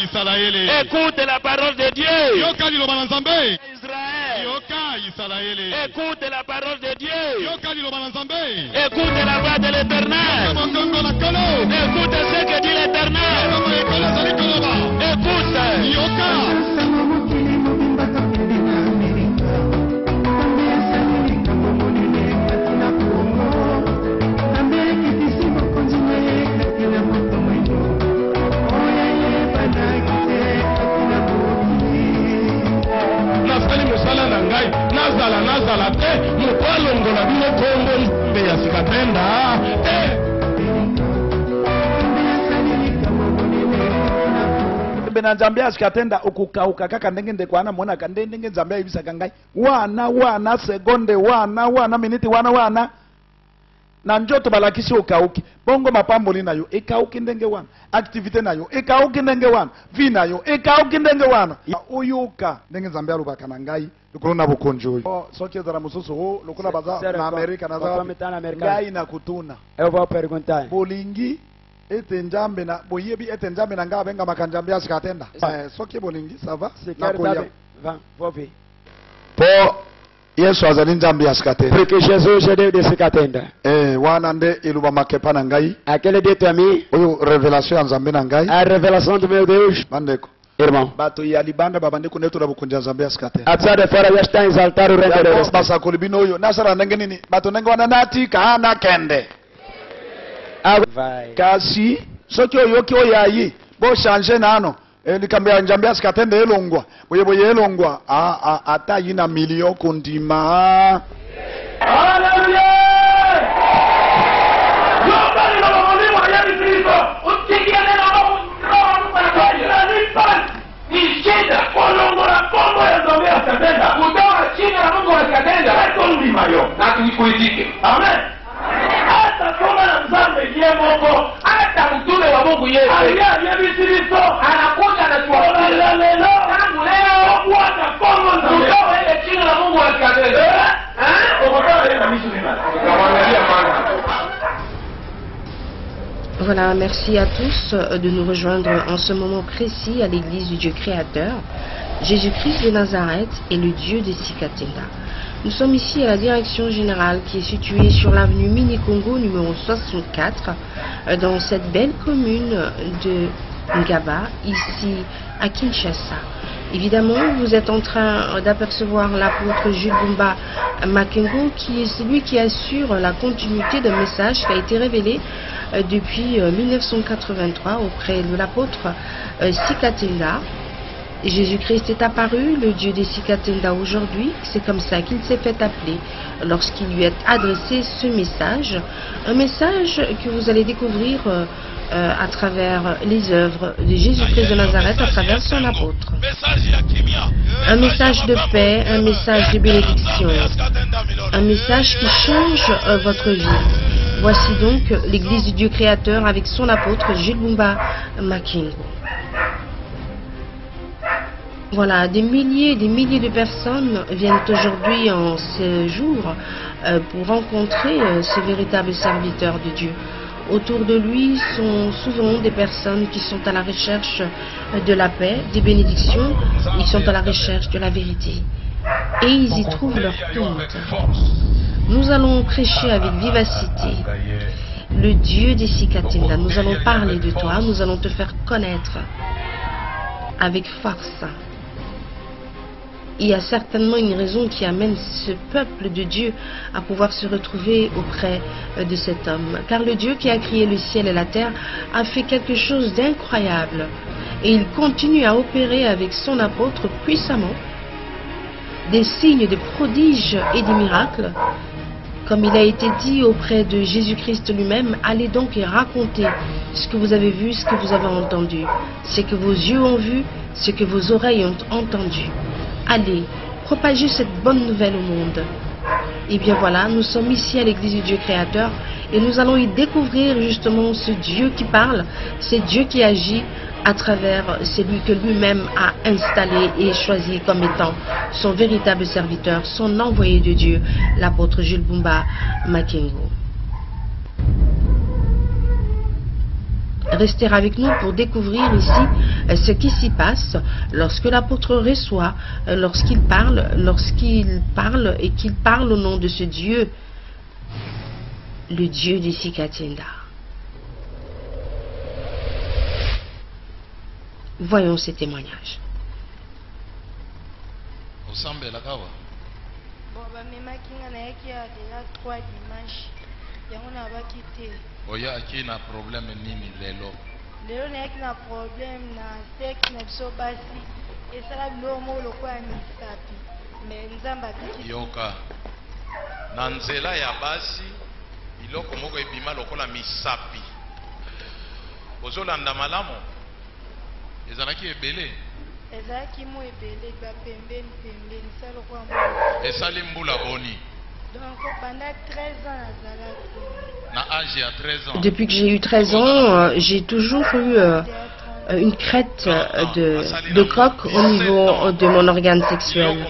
Écoute la parole de Dieu. Israël. Écoute la parole de Dieu. Écoute la voix de l'Éternel. Écoute ce que dit l'Éternel. Écoute. Nazala te mukwalongo na bino kombo mbe ya sikatenda bena nzambe ya sikatenda okukauka kaka ndenge ndekwana mona kande ndenge nzambe ya ibisa kangai wana sekonde wana miniti wana na njoto balakisi okauki bongo mapamboli nayo ekauki ndenge wana activité nayo ekauki ndenge wana vi nayo ekauki ndenge wana oyuka ndenge nzambe alobaka na ngai lokona bokonjo oyo soki ezala mosusu lokola baza na Amerika na ngai na kutuna bolingi ete nzambe na boyebi ete nzambe na ngai abenga makanjambe ya sikatenda soki bolingi ça va na koya po Yesu azali nzambe ya sikatenda porque Jesus é Deus de sikatenda wana nde eluba makepa na ngai aquele dito a mim oyo révélation ya nzambe na ngai a revelação do meu Deus bandeko irmão bato ya libanda babande kuneto na bukunja nzambe ya sikatenda atsade de fora já está a exaltar o reino de Deus basa kolibino oyo nasara ndenge nini bato ndenge wana natika na kende kasi soki oyoki oyayi bo changer nano likambo ya nzambe ya sikatenda elongwa boye elongwa ata yina milio kundima haleluya yobali na maboni wa Yesu Kristo utikiane na ni shida kolongola kombo ya nzambe ya sikatenda kutoka chini ya Mungu wa sikatenda haiko ndima yo na tuikuitike amen hata kama na mzambe yeye Mungu hata mtume wa Mungu Yesu aliyebisiriso anakuja na tuwa leo tangu leo Bwana kombo nzuri ile chini la Mungu wa sikatenda okotoa ile mamisho mema tukamwangalia maana. Voilà, merci à tous de nous rejoindre en ce moment précis à l'église du Dieu créateur. Jésus-Christ de Nazareth est le Dieu des Sikatenda. Nous sommes ici à la direction générale qui est située sur l'avenue Mini-Congo numéro 64 dans cette belle commune de Ngaba, ici à Kinshasa. Évidemment, vous êtes en train d'apercevoir l'apôtre Jules Bumba Makengo qui est celui qui assure la continuité d'un message qui a été révélé depuis 1983 auprès de l'apôtre Sikatenda. Jésus-Christ est apparu, le Dieu des Sikatenda aujourd'hui. C'est comme ça qu'il s'est fait appeler lorsqu'il lui est adressé ce message. Un message que vous allez découvrir à travers les œuvres de Jésus-Christ de Nazareth, à travers son apôtre. Un message de paix, un message de bénédiction, un message qui change votre vie. Voici donc l'église du Dieu créateur avec son apôtre Jules Bumba Makengo. Voilà, des milliers de personnes viennent aujourd'hui en ce jour pour rencontrer ce véritable serviteur de Dieu. Autour de lui sont souvent des personnes qui sont à la recherche de la paix, des bénédictions, ils sont à la recherche de la vérité. Et ils y trouvent leur compte. Nous allons prêcher avec vivacité le Dieu des Sikatenda. Nous allons parler de toi, nous allons te faire connaître avec force. Il y a certainement une raison qui amène ce peuple de Dieu à pouvoir se retrouver auprès de cet homme. Car le Dieu qui a créé le ciel et la terre a fait quelque chose d'incroyable. Et il continue à opérer avec son apôtre puissamment des signes, des prodiges et des miracles. Comme il a été dit auprès de Jésus-Christ lui-même, allez donc et racontez ce que vous avez vu, ce que vous avez entendu, ce que vos yeux ont vu, ce que vos oreilles ont entendu. Allez, propagez cette bonne nouvelle au monde. Et bien voilà, nous sommes ici à l'église du Dieu créateur et nous allons y découvrir justement ce Dieu qui parle, ce Dieu qui agit à travers celui que lui-même a installé et choisi comme étant son véritable serviteur, son envoyé de Dieu, l'apôtre Jules Bumba Makengo. rester avec nous pour découvrir ici ce qui s'y passe lorsque l'apôtre reçoit, lorsqu'il parle et qu'il parle au nom de ce Dieu, le Dieu des Sikatenda. Voyons ces témoignages. Oya aki na problème nini lelo? Lelo na yaki na problème na sexe na biso basi esala biloko moko lokola misapi me nzambe atiki yoka na nzela ya basi biloko moko ebima lokola misapi ozolanda malamu ezalaki ebele ezalaki mo ebele bapembeni pembeni sa lokola mo esali mbula boni. Donc pendant 13 ans nazalaki. Depuis que j'ai eu 13 ans, j'ai toujours eu une crête de coq au niveau de mon organe sexuel.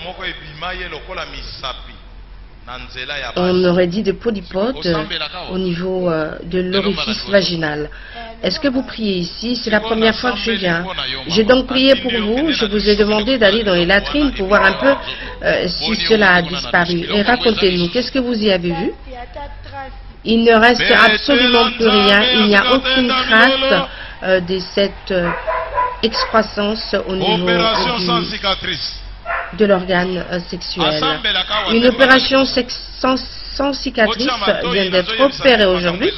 On aurait dit de polypodes au niveau de l'orifice vaginal. Est-ce que vous priez ici? C'est la première fois que je viens. J'ai donc prié pour vous. Je vous ai demandé d'aller dans les latrines pour voir un peu si cela a disparu. Et racontez-nous, qu'est-ce que vous y avez vu? Il ne reste absolument plus rien. Il n'y a aucune trace de cette excroissance au niveau de l'organe sexuel. Une opération sans cicatrice vient d'être opérée aujourd'hui.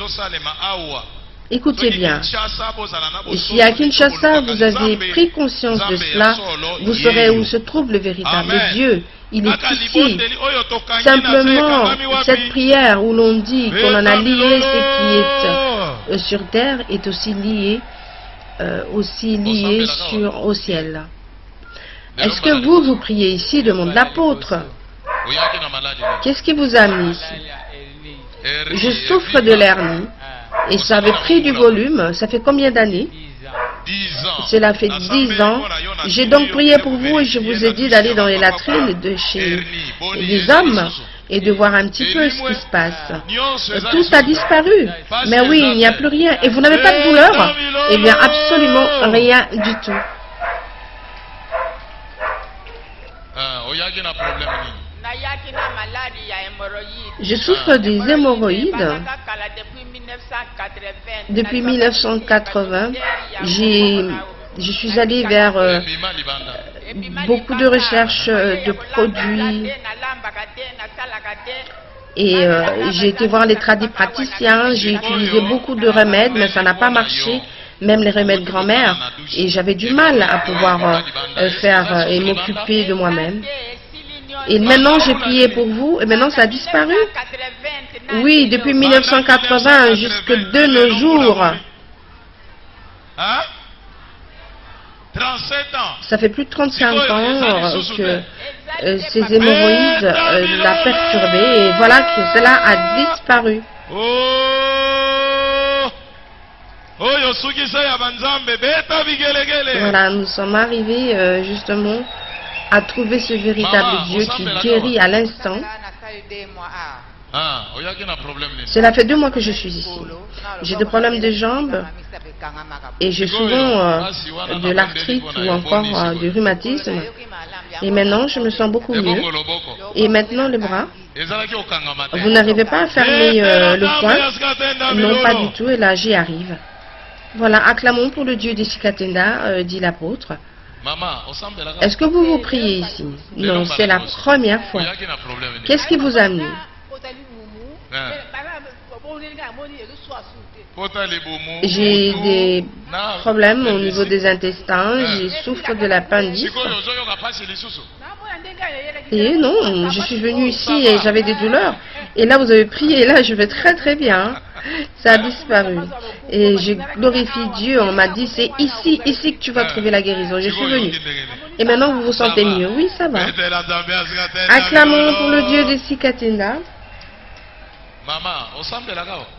Écoutez bien, si à Kinshasa vous avez pris conscience de cela, vous saurez où se trouve le véritable Dieu. Il est ici. Simplement, cette prière où l'on dit qu'on en a lié ce qui est sur terre est aussi lié au ciel. Est-ce que vous priez ici, demande l'apôtre? Qu'est-ce qui vous a mis ici? Je souffre de l'hernie et ça avait pris du volume. Ça fait combien d'années? Cela fait 10 ans. J'ai donc prié pour vous et je vous ai dit d'aller dans les latrines de chez les hommes et de voir un petit peu ce qui se passe. Tout a disparu. Mais oui, il n'y a plus rien. Et vous n'avez pas de douleur? Eh bien, absolument rien du tout. Je souffre des hémorroïdes. Depuis 1980, je suis allée vers beaucoup de recherches de produits et j'ai été voir les tradipraticiens, j'ai utilisé beaucoup de remèdes, mais ça n'a pas marché, même les remèdes grand-mère, et j'avais du mal à pouvoir faire et m'occuper de moi-même. Et maintenant, j'ai prié pour vous, et maintenant, ça a disparu. Oui, depuis 1980 jusque de nos jours. Ça fait plus de 35 ans que ces hémorroïdes l'ont perturbé, et voilà que cela a disparu. Voilà, nous sommes arrivés justement à trouver ce véritable Dieu qui guérit à l'instant. Cela fait 2 mois que je suis ici. J'ai des problèmes de jambes et j'ai souvent de l'arthrite ou encore du rhumatisme. Et maintenant, je me sens beaucoup mieux. Et maintenant, les bras. Vous n'arrivez pas à fermer le poing? Non, pas du tout. Et là, j'y arrive. Voilà, acclamons pour le Dieu des Sikatenda, dit l'apôtre. Est-ce que vous priez ici? Non, c'est la première fois. Qu'est-ce qui vous a mis? J'ai des problèmes au niveau des intestins, je souffre de l'appendicite. Et non, je suis venue ici et j'avais des douleurs. Et là, vous avez prié, et là, je vais très très bien. Ça a disparu. Et je glorifie Dieu. On m'a dit, c'est ici que tu vas trouver la guérison. Je suis venue. Et maintenant, vous vous sentez mieux. Oui, ça va. Acclamons pour le Dieu des Sikatenda.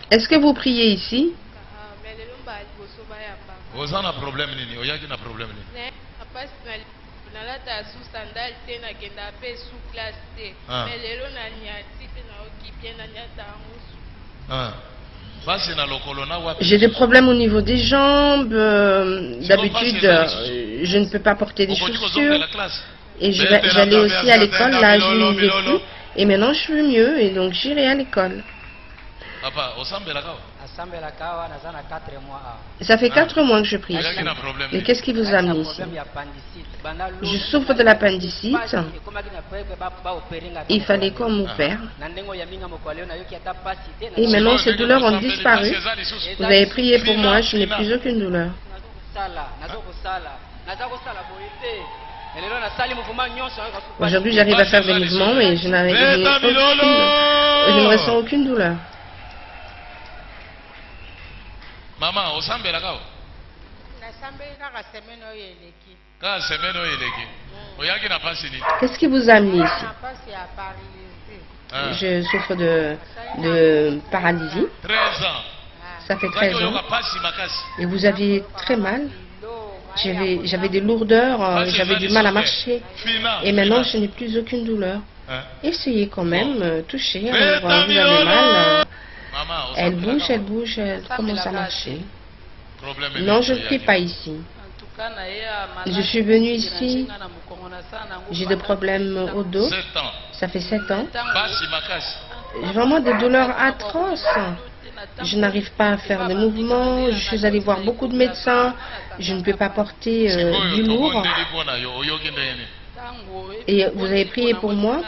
Est-ce que vous priez ici? J'ai des problèmes au niveau des jambes. D'habitude, je ne peux pas porter des chaussures. Et j'allais aussi à l'école, là je n'y vais plus. Et maintenant je suis mieux et donc j'irai à l'école. Ça fait 4 mois que je prie ici. Mais qu'est-ce qui vous a amené ici? Je souffre de l'appendicite. Il fallait qu'on m'opère. Et maintenant ces douleurs ont disparu. Vous avez prié pour moi, je n'ai plus aucune douleur. Aujourd'hui j'arrive à faire des mouvements mais je ne ressens aucune douleur. Maman, qu'est-ce qui vous a amené ici? Je souffre de paralysie. 13 ans. Ça fait 13 ans. Et vous aviez très mal. J'avais des lourdeurs, j'avais du mal à marcher. Et maintenant, je n'ai plus aucune douleur. Essayez quand même, touchez, vous avez mal. Elle bouge, elle commence à marcher. Non, je ne prie pas ici. Je suis venue ici, j'ai des problèmes au dos. Ça fait 7 ans. J'ai vraiment des douleurs atroces. Je n'arrive pas à faire des mouvements. Je suis allée voir beaucoup de médecins. Je ne peux pas porter du lourd. Et vous avez prié pour moi.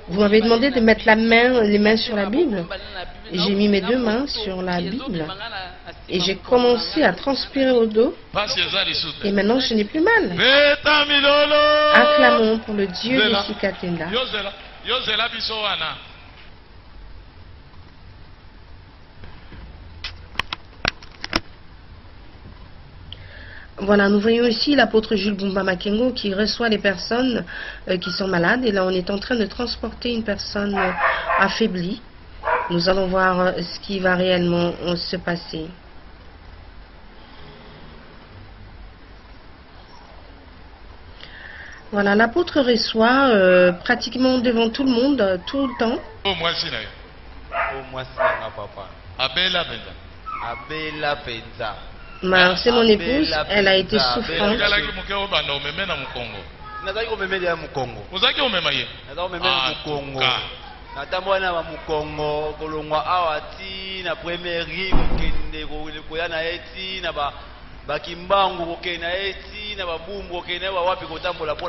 Vous m'avez demandé de mettre les mains sur la Bible. J'ai mis mes 2 mains sur la Bible. Et j'ai commencé à transpirer au dos. Et maintenant, je n'ai plus mal. Acclamons pour le Dieu de Sikatenda. Voilà, nous voyons ici l'apôtre Jules Bumba Makengo qui reçoit les personnes qui sont malades. Et là, on est en train de transporter une personne affaiblie. Nous allons voir ce qui va réellement se passer. Voilà, l'apôtre reçoit pratiquement devant tout le monde, tout le temps. C'est mon épouse, elle a été souffrante.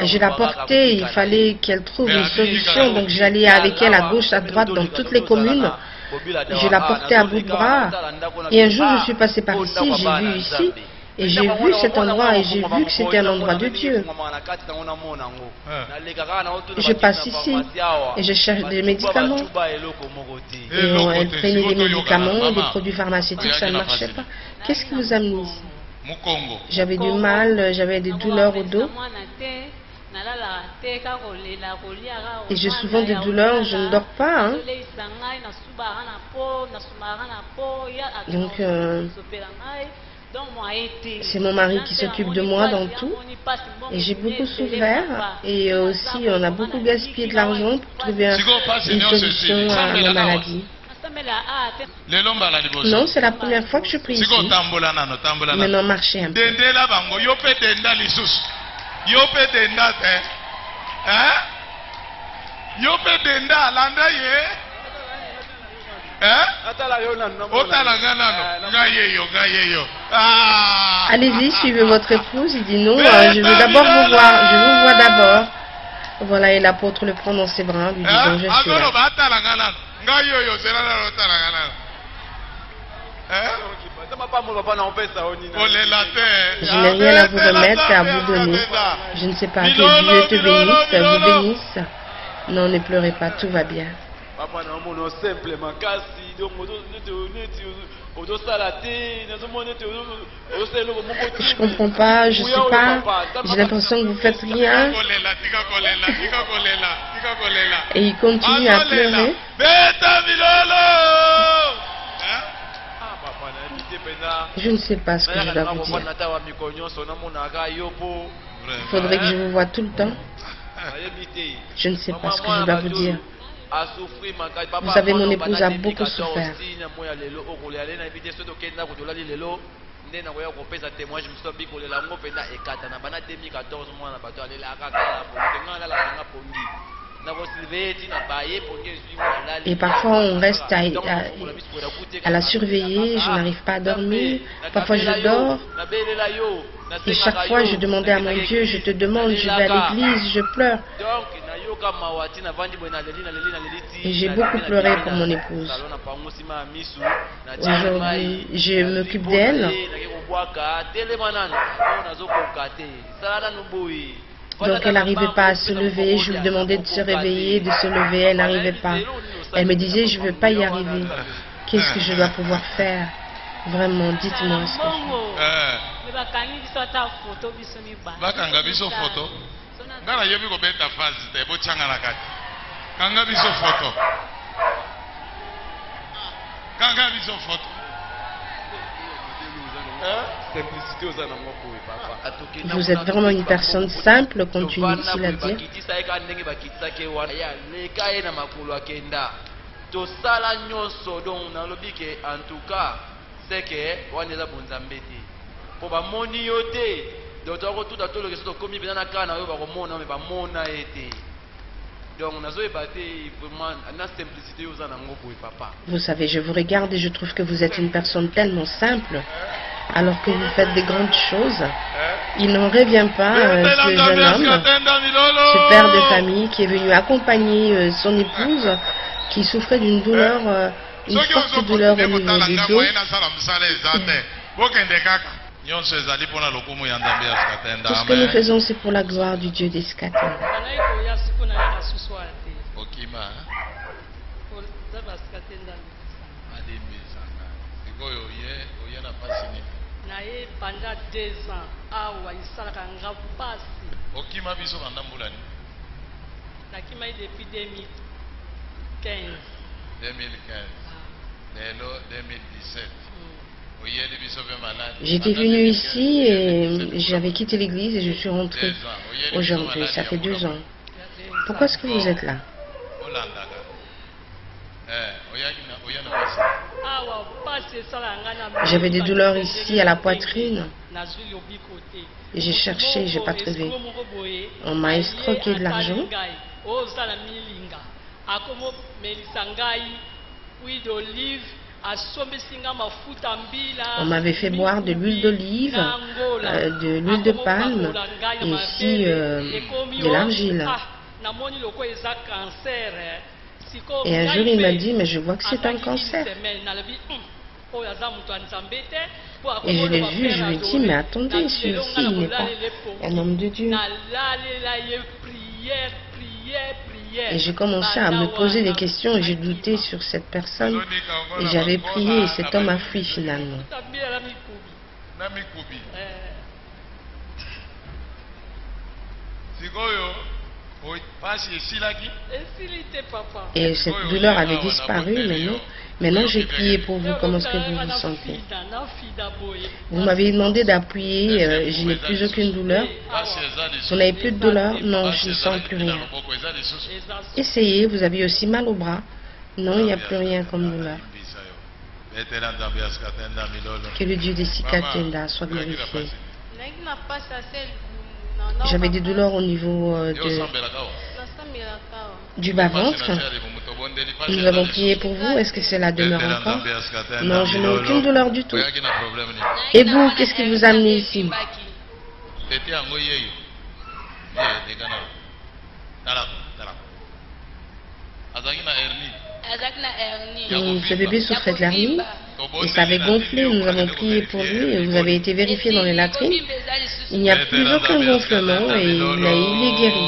Je la portais, il fallait qu'elle trouve une solution, donc j'allais avec elle à gauche, à droite, dans toutes les communes. Je la portais à bout de bras. Et un jour, je suis passé par ici, j'ai vu ici, et j'ai vu cet endroit, et j'ai vu que c'était un endroit de Dieu. Je passe ici, et je cherche des médicaments. Et elle prenait des médicaments, des produits pharmaceutiques, ça ne marchait pas. Qu'est-ce qui vous a mis ici? J'avais du mal, j'avais des douleurs au dos. Et j'ai souvent des douleurs, je ne dors pas. Hein. Donc, c'est mon mari qui s'occupe de moi dans tout. Et j'ai beaucoup souffert. Et aussi, on a beaucoup gaspillé de l'argent pour trouver une solution à ma maladie. Non, c'est la première fois que je prie ici. Maintenant, marchez un peu. Allez-y, suivez votre épouse. Il dit non, je veux d'abord vous voir. Je vous vois d'abord. Voilà, et l'apôtre le prend dans ses bras, lui disant je suis là. Je n'ai rien à vous remettre et à vous donner. Je ne sais pas, que Dieu te bénisse, vous bénisse. Non, ne pleurez pas, tout va bien. Je comprends pas, je sais pas. J'ai l'impression que vous faites rien. Et il continue à pleurer. Je ne sais pas ce que je dois vous dire. Il faudrait que je vous voie tout le temps. Je ne sais pas ce que je dois vous dire. Vous savez, mon épouse a beaucoup souffert. Et parfois on reste à la surveiller, je n'arrive pas à dormir, parfois je dors. Et chaque fois je demandais à mon Dieu, je te demande, je vais à l'église, je pleure. Et j'ai beaucoup pleuré pour mon épouse. Aujourd'hui, je m'occupe d'elle. Donc elle n'arrivait pas à se lever, je lui demandais de se réveiller, de se lever, elle n'arrivait pas. Elle me disait, je ne veux pas y arriver. Qu'est-ce que je dois pouvoir faire? Vraiment, dites-moi ce que Vous êtes vraiment une personne simple, continue-t-il à dire. Vous savez, je vous regarde et je trouve que vous êtes une personne tellement simple, alors que vous faites des grandes choses. Il n'en revient pas, ce jeune homme, ce père de famille qui est venu accompagner son épouse, qui souffrait d'une douleur, une forte douleur au niveau du dos. Tout ce que nous faisons, c'est pour la gloire du Dieu des Skatenda. Pendant 2 ans, depuis 2015. 2017. J'étais venue ici et j'avais quitté l'église et je suis rentrée aujourd'hui. Ça fait 2 ans. Pourquoi est-ce que vous êtes là? J'avais des douleurs ici à la poitrine et j'ai cherché, j'ai pas trouvé. On m'a escroqué de l'argent. On m'avait fait boire de l'huile d'olive, de l'huile de palme et aussi de l'argile. Et un jour il m'a dit, mais je vois que c'est un cancer. Et je l'ai vu, je lui ai dit, mais attendez, celui-ci il n'est pas un homme de Dieu. Et j'ai commencé à me poser des questions et j'ai douté sur cette personne. Et j'avais prié et cet homme a fui finalement. Et cette douleur avait disparu, mais non. Maintenant, j'ai prié pour vous. Comment est-ce que vous vous sentez? Vous m'avez demandé d'appuyer. Je n'ai plus aucune douleur. Vous n'avez plus de douleur? Non, je ne sens plus rien. Essayez. Vous avez aussi mal au bras? Non, il n'y a plus rien comme douleur. Que le Dieu des Sikatenda soit glorifié. J'avais des douleurs au niveau du bas-ventre. Nous avons prié pour vous. Est-ce que cela demeure encore? Non, je n'ai aucune douleur du tout. Et vous, qu'est-ce qui vous a amené ici? Ce bébé souffrait de l'hernie et ça avait gonflé. Nous avons prié pour lui et vous avez été vérifié dans les latrines. Il n'y a plus aucun gonflement et il est guéri.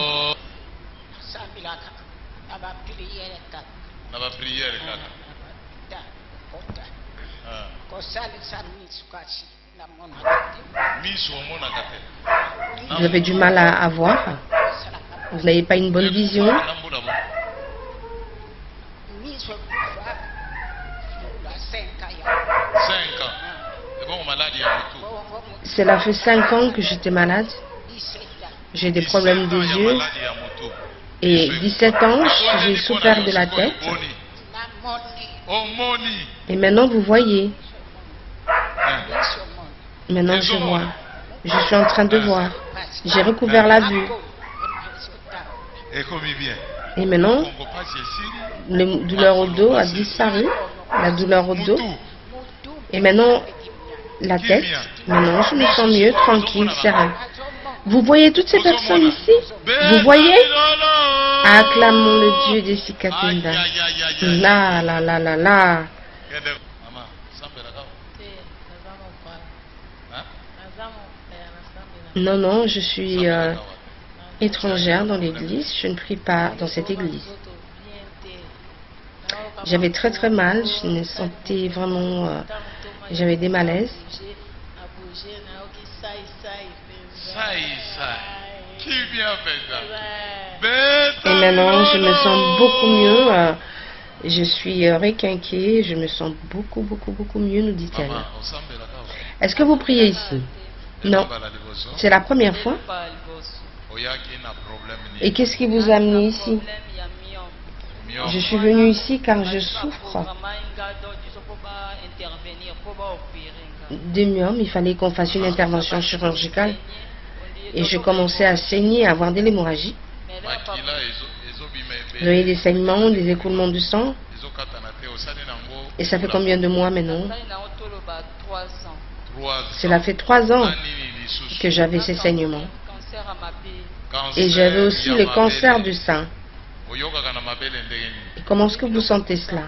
Vous avez du mal à voir? Vous n'avez pas une bonne vision? Cela fait 5 ans que j'étais malade. J'ai des problèmes des yeux Et 17 ans, j'ai souffert de la tête. Et maintenant, vous voyez. Maintenant, je vois. Je suis en train de voir. J'ai recouvert la vue. Et maintenant, la douleur au dos a disparu. La douleur au dos. Et maintenant, la tête. Maintenant, je me sens mieux, tranquille, serein. Vous voyez toutes ces personnes ici? Vous voyez? Acclamons le Dieu des Sikatenda. Là, là, là, là, là. Non, non, je suis étrangère dans l'église. Je ne prie pas dans cette église. J'avais très très mal. Je me sentais vraiment... j'avais des malaises. Et maintenant, je me sens beaucoup mieux. Je suis requinquée. Je me sens beaucoup mieux, nous dit-elle. Est-ce que vous priez ici? Non. C'est la première fois. Et qu'est-ce qui vous a amené ici? Je suis venue ici car je souffre de myome. Il fallait qu'on fasse une intervention chirurgicale. Et je commençais à saigner, à avoir de l'hémorragie. Vous avez des saignements, des écoulements de sang. Et ça fait combien de mois maintenant? Cela fait 3 ans que j'avais ces saignements. Et j'avais aussi le cancer du sein. Et comment est-ce que vous sentez cela?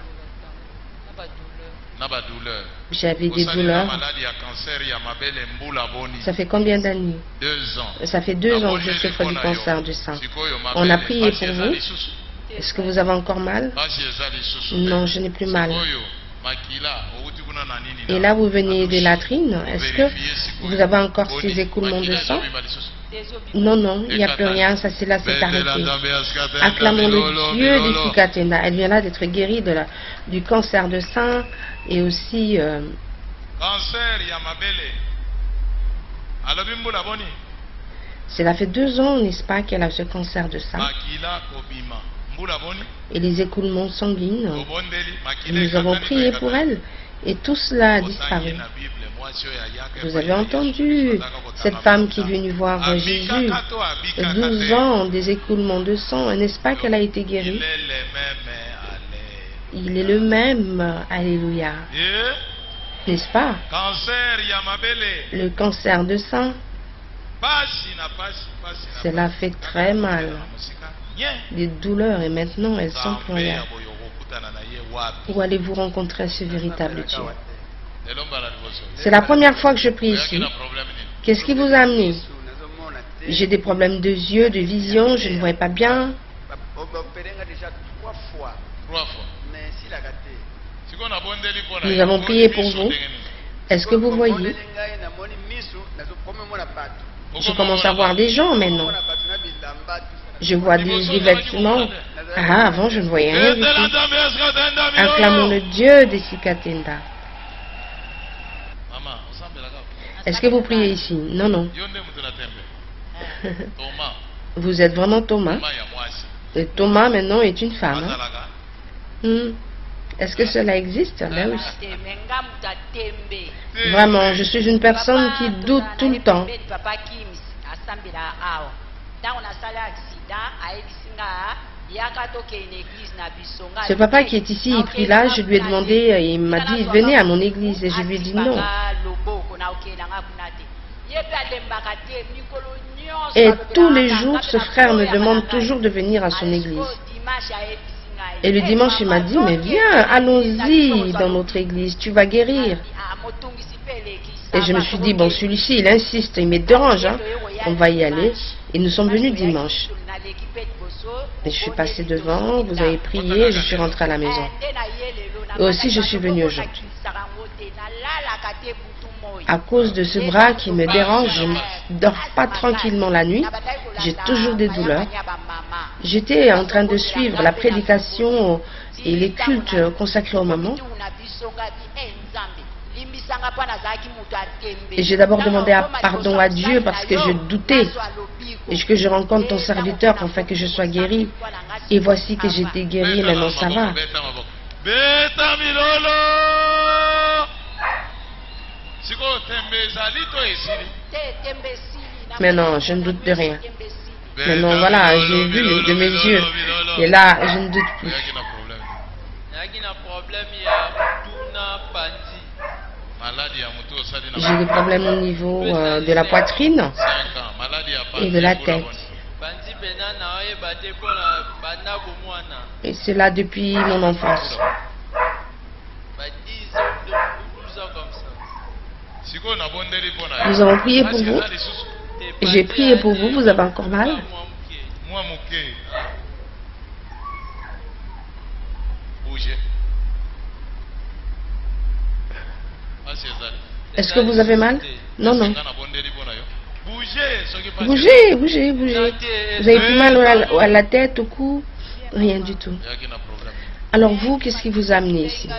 J'avais des douleurs. Ça fait combien d'années? 2 ans. Ça fait 2 ans que je souffre du cancer du sein. On a prié pour vous. Est-ce que vous avez encore mal? Non, je n'ai plus mal. Et là, vous venez des latrines. Est-ce que vous avez encore ces écoulements de sang? Non, non, il n'y a plus rien. Ça, c'est là, c'est arrêté. Acclamons le Dieu des Sikatenda. Elle vient là d'être guérie du cancer de sein et aussi... Cela fait 2 ans, n'est-ce pas, qu'elle a ce cancer de sein. Et les écoulements sanguines, nous avons prié pour elle. Et tout cela a disparu. Vous avez entendu cette femme qui est venue voir Jésus, 12 ans des écoulements de sang, n'est-ce pas qu'elle a été guérie? Il est le même, alléluia. N'est-ce pas? Le cancer de sein, cela fait très mal. Des douleurs et maintenant elles sont plus rien. Où allez-vous rencontrer ce véritable Dieu? C'est la première fois que je prie ici. Qu'est-ce qui vous a amené? J'ai des problèmes de yeux, de vision, je ne vois pas bien. Nous avons prié pour vous. Est-ce que vous voyez? Je commence à voir des gens maintenant. Je vois des vêtements. Ah, avant je ne voyais rien du tout. Acclamons le Dieu des Sikatenda. Est-ce que vous priez ici? Non, non. Vous êtes vraiment Thomas. Et Thomas maintenant est une femme. Hein? Est-ce que cela existe? Là aussi. Vraiment, je suis une personne qui doute tout le temps. Ce papa qui est ici, il prie là, je lui ai demandé, il m'a dit, venez à mon église, et je lui ai dit non. Et tous les jours, ce frère me demande toujours de venir à son église. Et le dimanche, il m'a dit, mais viens, allons-y dans notre église, tu vas guérir. Et je me suis dit, bon, celui-ci, il insiste, il me dérange, hein. On va y aller. Et nous sommes venus dimanche. Et je suis passée devant, vous avez prié, et je suis rentrée à la maison. Et aussi, je suis venue aujourd'hui. À cause de ce bras qui me dérange, je ne dors pas tranquillement la nuit. J'ai toujours des douleurs. J'étais en train de suivre la prédication et les cultes consacrés aux mamans. Et j'ai d'abord demandé pardon à Dieu parce que je doutais et que je rencontre ton serviteur afin que je sois guéri. Et voici que j'étais guéri, maintenant ça va. Maintenant, je ne doute de rien. Maintenant, voilà, j'ai vu de mes yeux. Et là, je ne doute plus. J'ai des problèmes au niveau de la poitrine et de la tête. Et c'est là depuis mon enfance. Nous avons prié pour vous. J'ai prié pour vous. Vous avez encore mal? Est-ce que vous avez mal? Non, non. Bougez, bougez, bougez. Vous avez plus mal à la tête, au cou? Rien du tout. Alors vous, qu'est-ce qui vous a amené ici?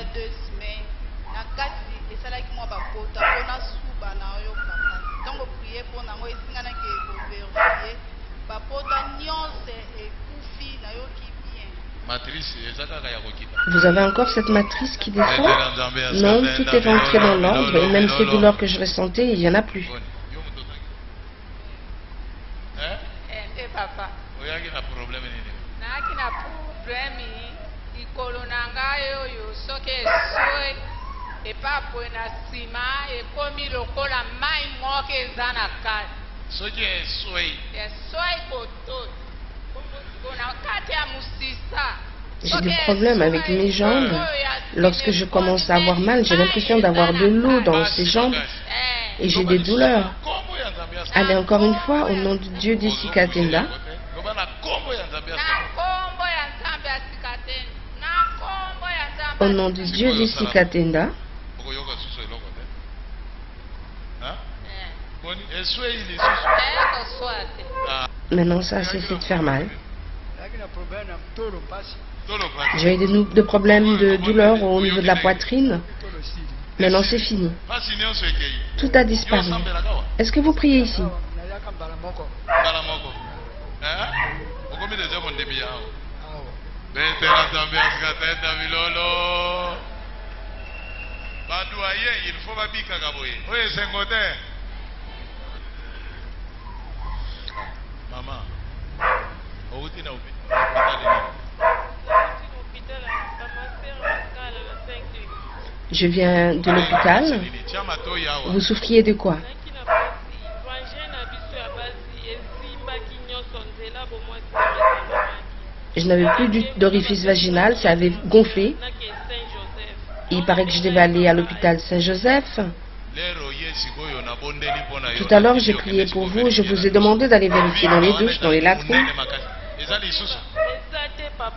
Vous avez encore cette matrice qui descend? Non, tout est rentré dans l'ordre et même ces douleurs que je ressentais, il n'y en a plus. J'ai des problèmes avec mes jambes. Lorsque je commence à avoir mal, j'ai l'impression d'avoir de l'eau dans ces jambes et j'ai des douleurs. Allez, encore une fois, au nom de Dieu d'Isikatenda. Au nom de Dieu d'Isikatenda. Maintenant, ça a cessé de faire mal. J'ai eu des problèmes de douleur au niveau de la poitrine. Maintenant, c'est fini. Tout a disparu. Est-ce que vous priez ici? Je viens de l'hôpital. Vous souffriez de quoi? Je n'avais plus d'orifice vaginal, ça avait gonflé. Il paraît que je devais aller à l'hôpital Saint-Joseph. Tout à l'heure, j'ai prié pour vous et je vous ai demandé d'aller vérifier dans les douches, dans les latrines.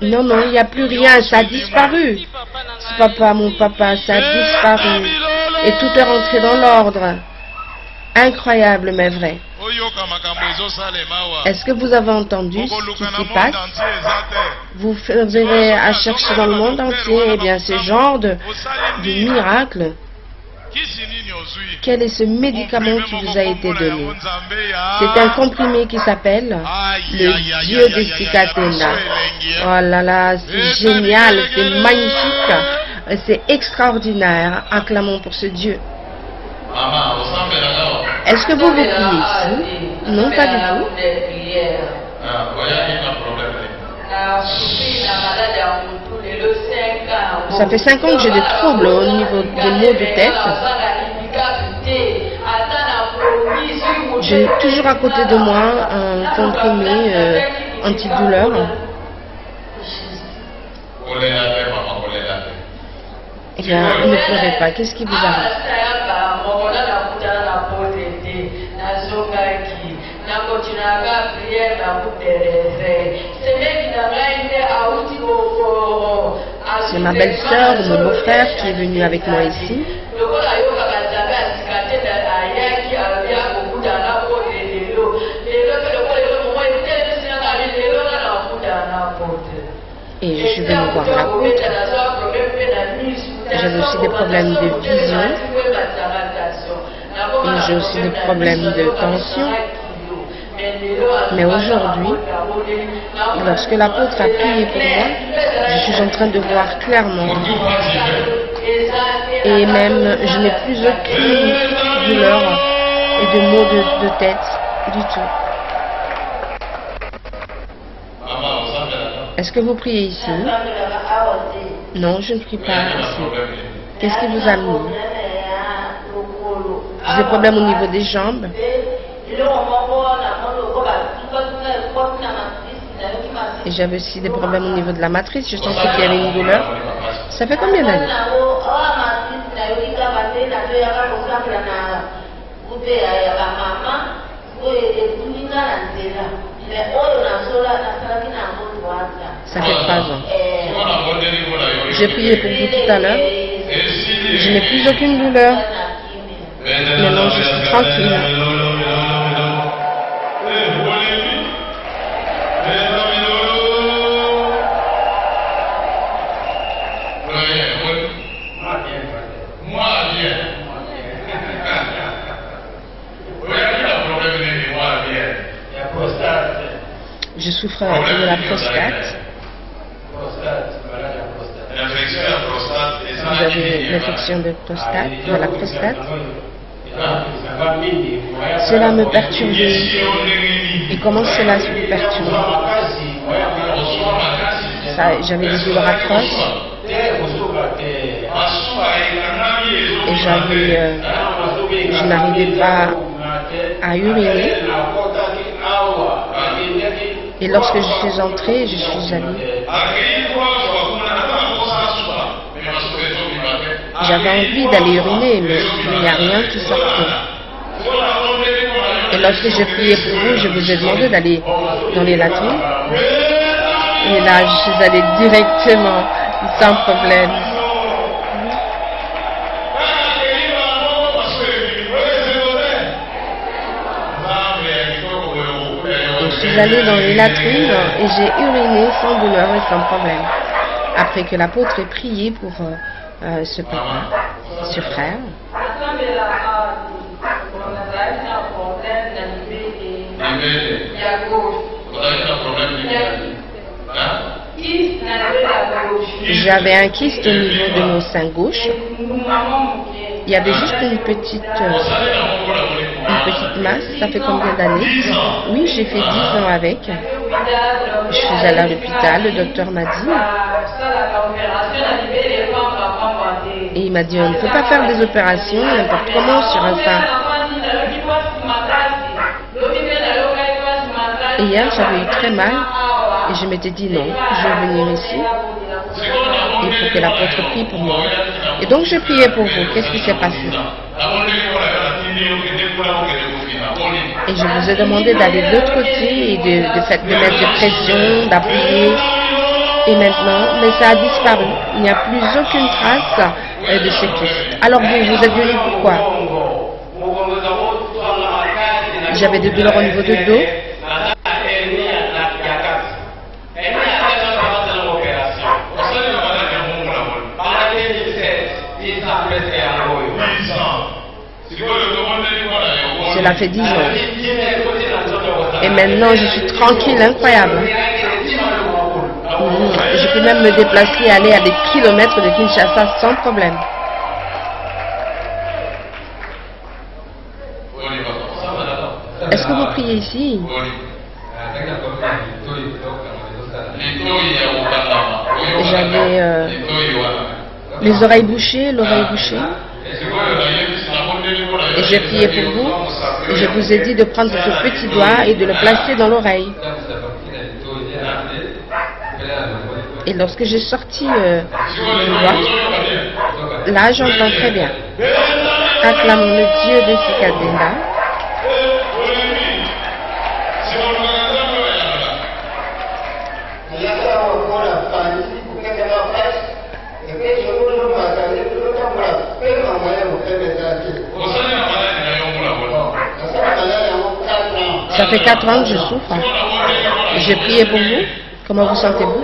Non, non, il n'y a plus rien, ça a disparu. Papa, mon papa, ça a disparu. Et tout est rentré dans l'ordre. Incroyable, mais vrai. Est-ce que vous avez entendu ce qui s'y passe? Vous verrez à chercher dans le monde entier, eh bien, ce genre de miracle. Quel est ce médicament qui vous a été donné? C'est un comprimé qui s'appelle le Dieu de Sikatenda. Oh là là, c'est génial, c'est magnifique, c'est extraordinaire. Acclamons pour ce Dieu. Est-ce que vous priez ici? Non, pas du tout. Ça fait 5 ans que j'ai des troubles au niveau des maux de tête. J'ai toujours à côté de moi un comprimé antidouleur. Eh bien, ne pleurez pas. Qu'est-ce qui vous arrive? C'est ma belle-sœur ou mon beau-frère qui est venu avec moi ici. Et je suis venue voir l'apôtre. J'avais aussi des problèmes de vision. Et j'ai aussi des problèmes de tension. Mais aujourd'hui, lorsque l'apôtre a prié pour moi, je suis en train de voir clairement. Et même, je n'ai plus aucune douleur et de maux de tête du tout. Est-ce que vous priez ici? Non, je ne prie pas ici. Qu'est-ce qui vous a mis? J'ai des problèmes au niveau des jambes. Et j'avais aussi des problèmes au niveau de la matrice. Je sentais qu'il y avait une douleur. Ça fait combien d'années? Ça fait 3 ans. J'ai prié pour vous tout à l'heure. Je n'ai plus aucune douleur. Maintenant, je suis tranquille. Je souffre de la prostate. Vous avez l'infection de prostate, de la prostate. Cela me perturbait. Et comment cela vous perturbe? J'avais des douleurs atroces. Et je n'arrivais pas à uriner. Et lorsque je suis entrée, je suis allée. J'avais envie d'aller uriner, mais il n'y a rien qui sortait. Et lorsque j'ai prié pour vous, je vous ai demandé d'aller dans les latrines. Et là, je suis allée directement, sans problème. Je suis allée dans les latrines et j'ai uriné sans douleur et sans problème. Après que l'apôtre ait prié pour ce papa, ce frère. J'avais un kyste au niveau de mon sein gauche. Il y avait juste une petite masse. Ça fait combien d'années? Oui, j'ai fait 10 ans avec. Je suis allée à l'hôpital, le docteur m'a dit. Et il m'a dit, on ne peut pas faire des opérations n'importe comment sur un sein. Et hier, j'avais eu très mal. Et je m'étais dit, non, je vais venir ici. Il faut que l'apôtre prie pour moi. Et donc, je priais pour vous. Qu'est-ce qui s'est passé? Et je vous ai demandé d'aller de l'autre côté et de mettre de pression, d'appuyer. Et maintenant, mais ça a disparu. Il n'y a plus aucune trace de ce kyste. Alors vous êtes venu pourquoi? J'avais des douleurs au niveau du dos. Cela fait 10 ans. Et maintenant, je suis tranquille, incroyable. Je peux même me déplacer, aller à des kilomètres de Kinshasa sans problème. Est-ce que vous priez ici? J'avais les oreilles bouchées, l'oreille bouchée. Et j'ai prié pour vous. Et je vous ai dit de prendre ce petit doigt et de le placer dans l'oreille. Et lorsque j'ai sorti le doigt, là j'entends très bien. Acclamons le Dieu de Sikatenda. Ça fait 4 ans que je souffre. J'ai prié pour vous. Comment vous sentez-vous?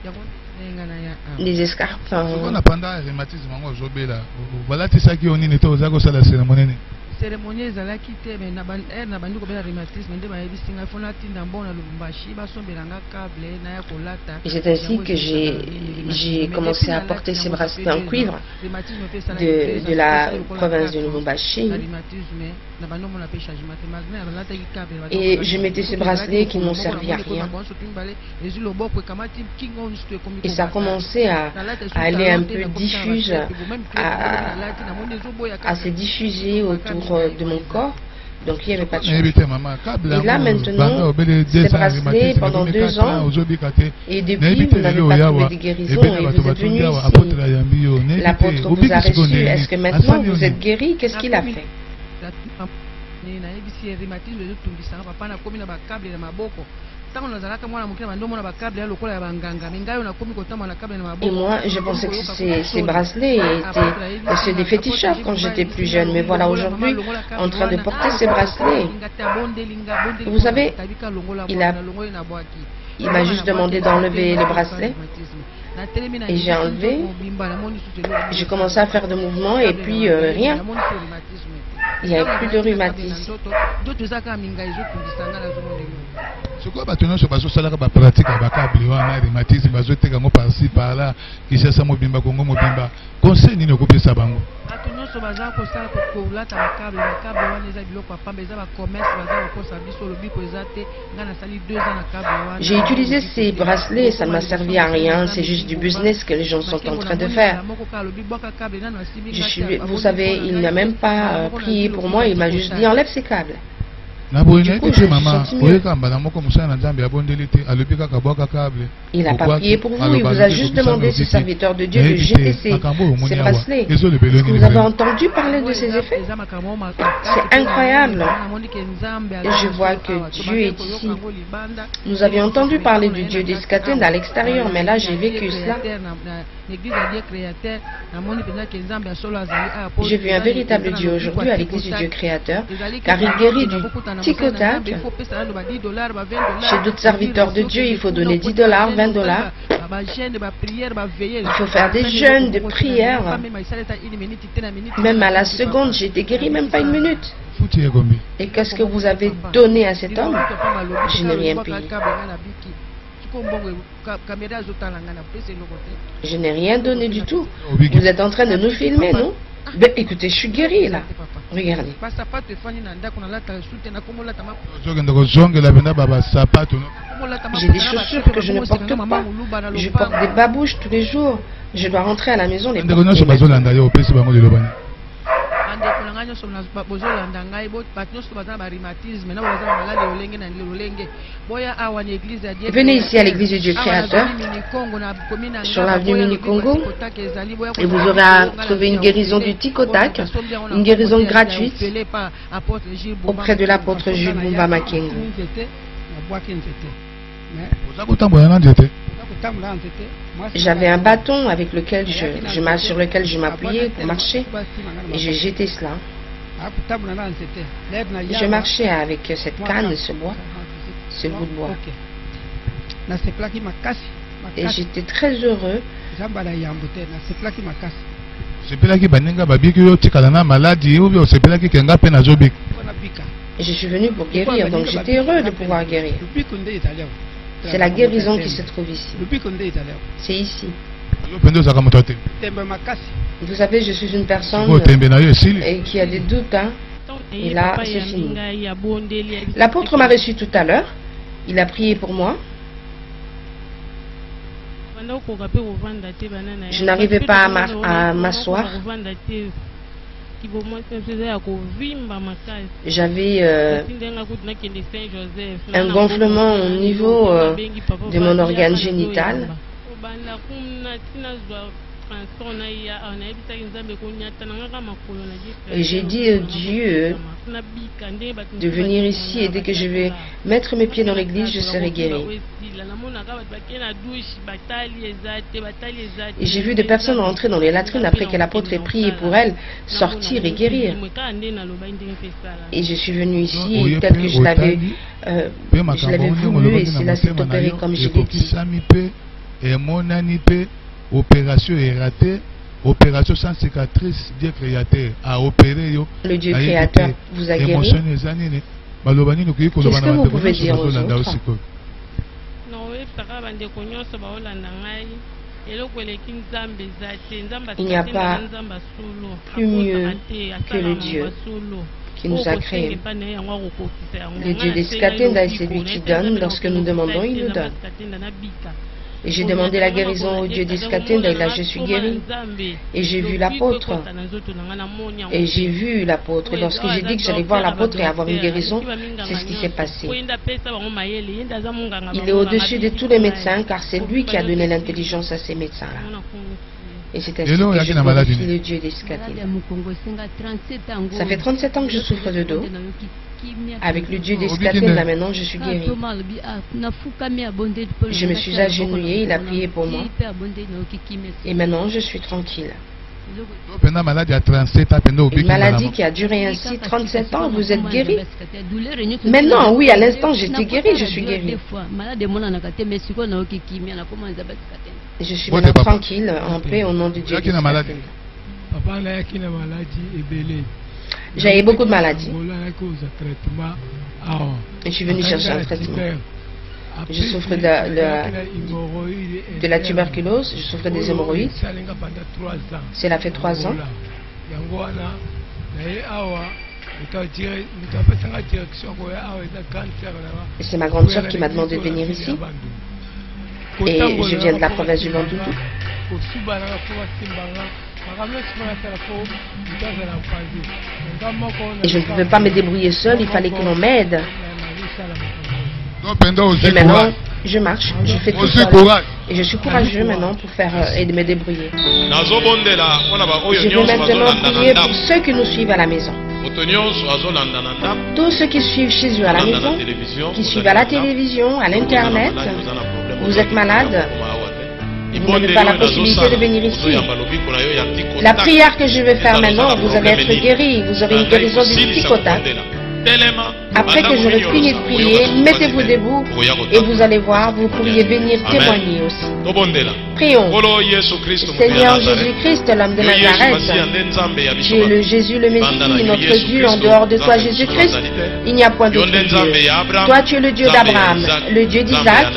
des escarpes. Cérémonie ezalaki te mais na bandi ko bela rhumatisme nde bayebisinga fona tinda mbona Lubumbashi basombelanga câble na ya kolata. C'est ainsi que j'ai commencé à porter ces bracelets en cuivre de la province de Lubumbashi. Et je mettais ces bracelets qui n'ont servi à rien. Et ça a commencé à aller un peu diffuse, à se diffuser autour de mon corps. Donc il n'y avait pas de chance. Et là maintenant, ces bracelets pendant 2 ans, et depuis vous n'avez pas trouvé de guérison et vous êtes venu ici. L'apôtre vous a reçu. Est-ce que maintenant vous êtes guéri? Qu'est-ce qu'il a fait? Et moi, je pensais que ces bracelets étaient des féticheurs quand j'étais plus jeune. Mais voilà, aujourd'hui, en train de porter ces bracelets. Vous savez, il m'a juste demandé d'enlever les bracelets. Et j'ai enlevé. J'ai commencé à faire de mouvements et puis rien. Il n'y avait plus de rhumatisme. Ce que je pense que c'est la pratique de la rhumatisme, par-ci, par-là, qui cherche à mobimba, Congo mobimba. Conseil ni ne couper ça bango. J'ai utilisé ces bracelets, ça ne m'a servi à rien, c'est juste du business que les gens sont en train de faire. Vous savez, il n'a même pas prié pour moi, il m'a juste dit enlève ces câbles. Du coup, je me suis senti mieux. Il n'a pas prié pour vous, il vous a juste demandé, ce serviteur de Dieu, de jeter ces bracelets. Est-ce que vous avez entendu parler de ces effets? C'est incroyable. Et je vois que Dieu est ici. Nous avions entendu parler du Dieu d'Iskatenda à l'extérieur, mais là j'ai vécu cela. J'ai vu un véritable Dieu aujourd'hui à l'église du Dieu créateur, car il guérit du tic-au-tac. Chez d'autres serviteurs de Dieu, il faut donner $10, $20. Il faut faire des jeûnes, des prières. Même à la seconde, j'ai été guéri, même pas 1 minute. Et qu'est-ce que vous avez donné à cet homme? Je n'ai rien payé. Je n'ai rien donné du tout. Vous êtes en train de nous filmer, non? Ben, écoutez, je suis guéri là. Regardez. J'ai des chaussures que je ne porte pas. Je porte des babouches tous les jours. Je dois rentrer à la maison les porter. Venez ici à l'église du Dieu créateur sur l'avenue Mini-Congo et vous aurez trouvé une guérison du tic-au-tac, une guérison gratuite auprès de l'apôtre Jules Mumba Makengo. J'avais un bâton avec lequel sur lequel je m'appuyais pour marcher et j'ai jeté cela. Je marchais avec cette canne, ce bout de bois. Et j'étais très heureux. Et je suis venu pour guérir, donc j'étais heureux de pouvoir guérir. C'est la guérison qui se trouve ici. C'est ici. Vous savez, je suis une personne qui a des doutes. Hein? Et là, c'est fini. L'apôtre m'a reçu tout à l'heure. Il a prié pour moi. Je n'arrivais pas à m'asseoir. J'avais un gonflement au niveau de mon organe génital. Et j'ai dit à Dieu de venir ici et dès que je vais mettre mes pieds dans l'église, je serai guéri. Et j'ai vu des personnes rentrer dans les latrines après que l'apôtre ait prié pour elles, sortir et guérir. Et je suis venu ici et tel que je l'avais voulu et cela s'est opéré comme je l'ai dit. et mon anipé opération est ratée, opération sans cicatrice, Dieu créateur a opéré yo. Le Dieu créateur vous a guéri. Qu'est-ce que vous pouvez dire aux autres? Il n'y a pas plus mieux que le Dieu qui nous a créés. Le Dieu des Sikatenda est celui qui donne. Lorsque nous demandons, il nous donne. Et j'ai demandé la guérison au Dieu des Sikatenda et là je suis guéri. Et j'ai vu l'apôtre. Et j'ai vu l'apôtre. Et lorsque j'ai dit que j'allais voir l'apôtre et avoir une guérison, c'est ce qui s'est passé. Il est au-dessus de tous les médecins car c'est lui qui a donné l'intelligence à ces médecins-là. Et c'est ainsi que je glorifie le Dieu des Sikatenda. Ça fait 37 ans que je souffre de dos. Avec le Dieu des Sikatenda, maintenant je suis guéri. Je me suis agenouillé, il a prié pour moi. Et maintenant je suis tranquille. Une maladie qui a duré ainsi 37 ans, vous êtes guéri. Maintenant, oui, à l'instant j'étais guéri, je suis guéri. Je suis maintenant tranquille, en paix, au nom de Dieu. J'avais beaucoup de maladies. Et je suis venu chercher un traitement. Je souffre de la tuberculose, je souffre des hémorroïdes. Cela fait 3 ans. Et c'est ma grande soeur qui m'a demandé de venir ici. Et je viens de la province du Bandundu. Et je ne pouvais pas me débrouiller seul, il fallait que l'on m'aide. Et maintenant, je marche, je fais tout seul. Et je suis courageux maintenant pour faire et de me débrouiller. Je vais maintenant prier pour ceux qui nous suivent à la maison. Tous ceux qui suivent chez eux à la maison, qui suivent à la télévision, à l'internet, vous êtes malade, vous n'avez pas la possibilité de venir ici. La prière que je vais faire maintenant, vous allez être guéri, vous aurez une guérison du psychotape. Après que j'aurai fini de prier, mettez-vous debout et vous allez voir, vous pourriez venir témoigner aussi. Prions. Seigneur Jésus-Christ, l'homme de Nazareth, tu es le Jésus, le Messie, notre Dieu. En dehors de toi, Jésus-Christ, il n'y a point d'autre Dieu. Toi, tu es le Dieu d'Abraham, le Dieu d'Isaac,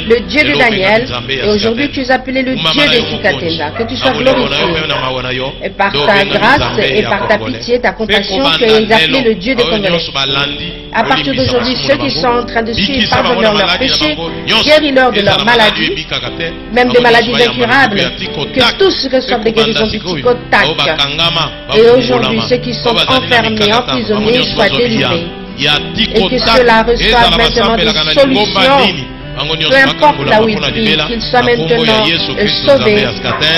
le Dieu de Daniel. Et aujourd'hui, tu es appelé le Dieu des Sikatenda. Que tu sois glorifié. Et par ta grâce et par ta pitié, ta compassion, tu es appelé le Dieu des Congolais. À partir d'aujourd'hui, ceux qui sont en train de suivre, pardonne-leur leurs péchés, guéris-leur de leurs maladies, même des maladies incurables, que tous reçoivent des guérisons du psychotac. Et aujourd'hui, ceux qui sont enfermés, emprisonnés, soient délivrés. Et que ceux-là reçoivent maintenant des solutions. Peu importe là où ils prient, qu'ils soient maintenant sauvés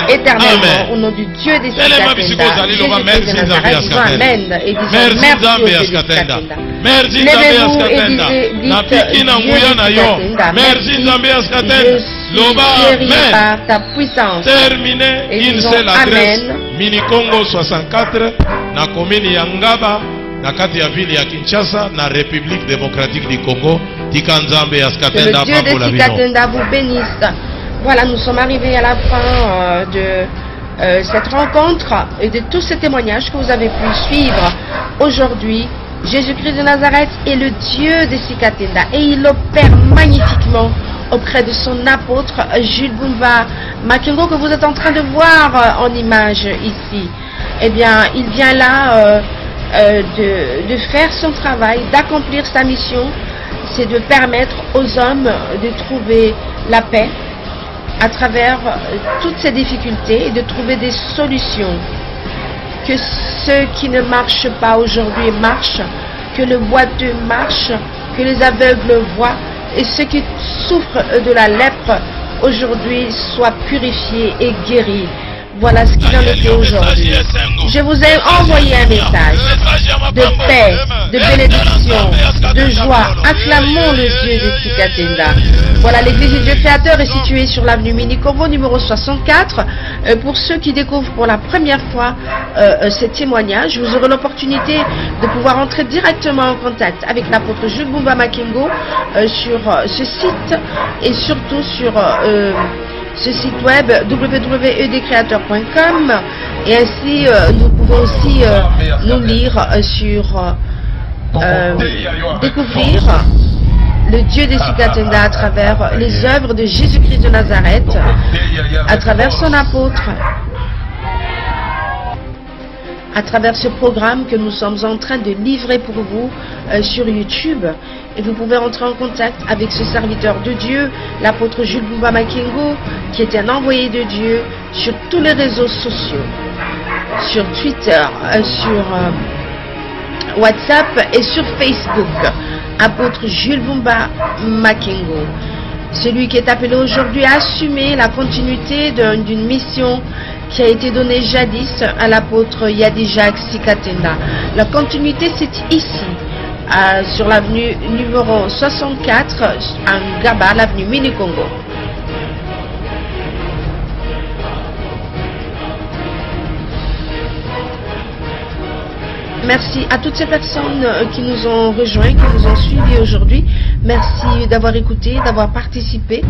éternellement au nom du Dieu des Sikatenda, Jésus-Christ de Nazareth, disons Amen et disons merci au Dieu des Sikatenda. Levez-vous et dites Dieu des Sikatenda, merci, je suis guéri par ta puissance. Et disons Amen. Mini-Congo 64, na commune ya Ngaba, na kati ya ville ya Kinshasa, na République démocratique du Congo. Que le Dieu des Sikatenda vous bénisse. Voilà, nous sommes arrivés à la fin de cette rencontre et de tous ces témoignages que vous avez pu suivre aujourd'hui. Jésus-Christ de Nazareth est le Dieu des Sikatenda et il opère magnifiquement auprès de son apôtre Jules Boumba Makengo que vous êtes en train de voir en image ici. Eh bien, il vient là de faire son travail, d'accomplir sa mission. C'est de permettre aux hommes de trouver la paix à travers toutes ces difficultés et de trouver des solutions. Que ceux qui ne marchent pas aujourd'hui marchent, que le boiteux marche, que les aveugles voient et ceux qui souffrent de la lèpre aujourd'hui soient purifiés et guéris. Voilà ce qu'il en était aujourd'hui. Je vous ai envoyé un message de paix, de bénédiction, de joie. Acclamons le Dieu des Sikatenda. Voilà, l'église du Dieu créateur est située sur l'avenue Mini-Congo numéro 64. Pour ceux qui découvrent pour la première fois ces témoignages, vous aurez l'opportunité de pouvoir entrer directement en contact avec l'apôtre Jules Boumba Makengo sur ce site et surtout sur ce site web www.edcreateur.com et ainsi nous pouvons aussi nous lire sur découvrir le Dieu des Sikatenda à travers les œuvres de Jésus-Christ de Nazareth, à travers son apôtre, à travers ce programme que nous sommes en train de livrer pour vous sur YouTube. Et vous pouvez entrer en contact avec ce serviteur de Dieu, l'apôtre Jules Bumba Makengo, qui est un envoyé de Dieu sur tous les réseaux sociaux, sur Twitter, sur WhatsApp et sur Facebook. Apôtre Jules Bumba Makengo, celui qui est appelé aujourd'hui à assumer la continuité d'une mission qui a été donnée jadis à l'apôtre Yadi Jacques Sikatenda. La continuité, c'est ici, sur l'avenue numéro 64, à Ngaba, l'avenue Mini-Congo. Merci à toutes ces personnes qui nous ont rejoints, qui nous ont suivis aujourd'hui. Merci d'avoir écouté, d'avoir participé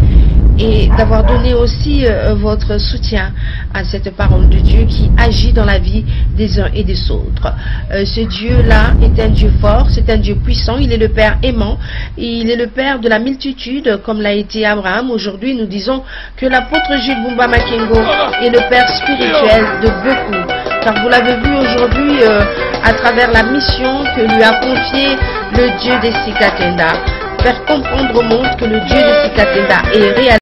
et d'avoir donné aussi votre soutien à cette parole de Dieu qui agit dans la vie des uns et des autres. Ce Dieu-là est un Dieu fort, c'est un Dieu puissant, il est le Père aimant, il est le Père de la multitude comme l'a été Abraham. Aujourd'hui, nous disons que l'apôtre Jules Bumba Makengo est le Père spirituel de beaucoup. Car vous l'avez vu aujourd'hui à travers la mission que lui a confiée le Dieu des Sikatenda, faire comprendre au monde que le Dieu des Sikatenda est réel.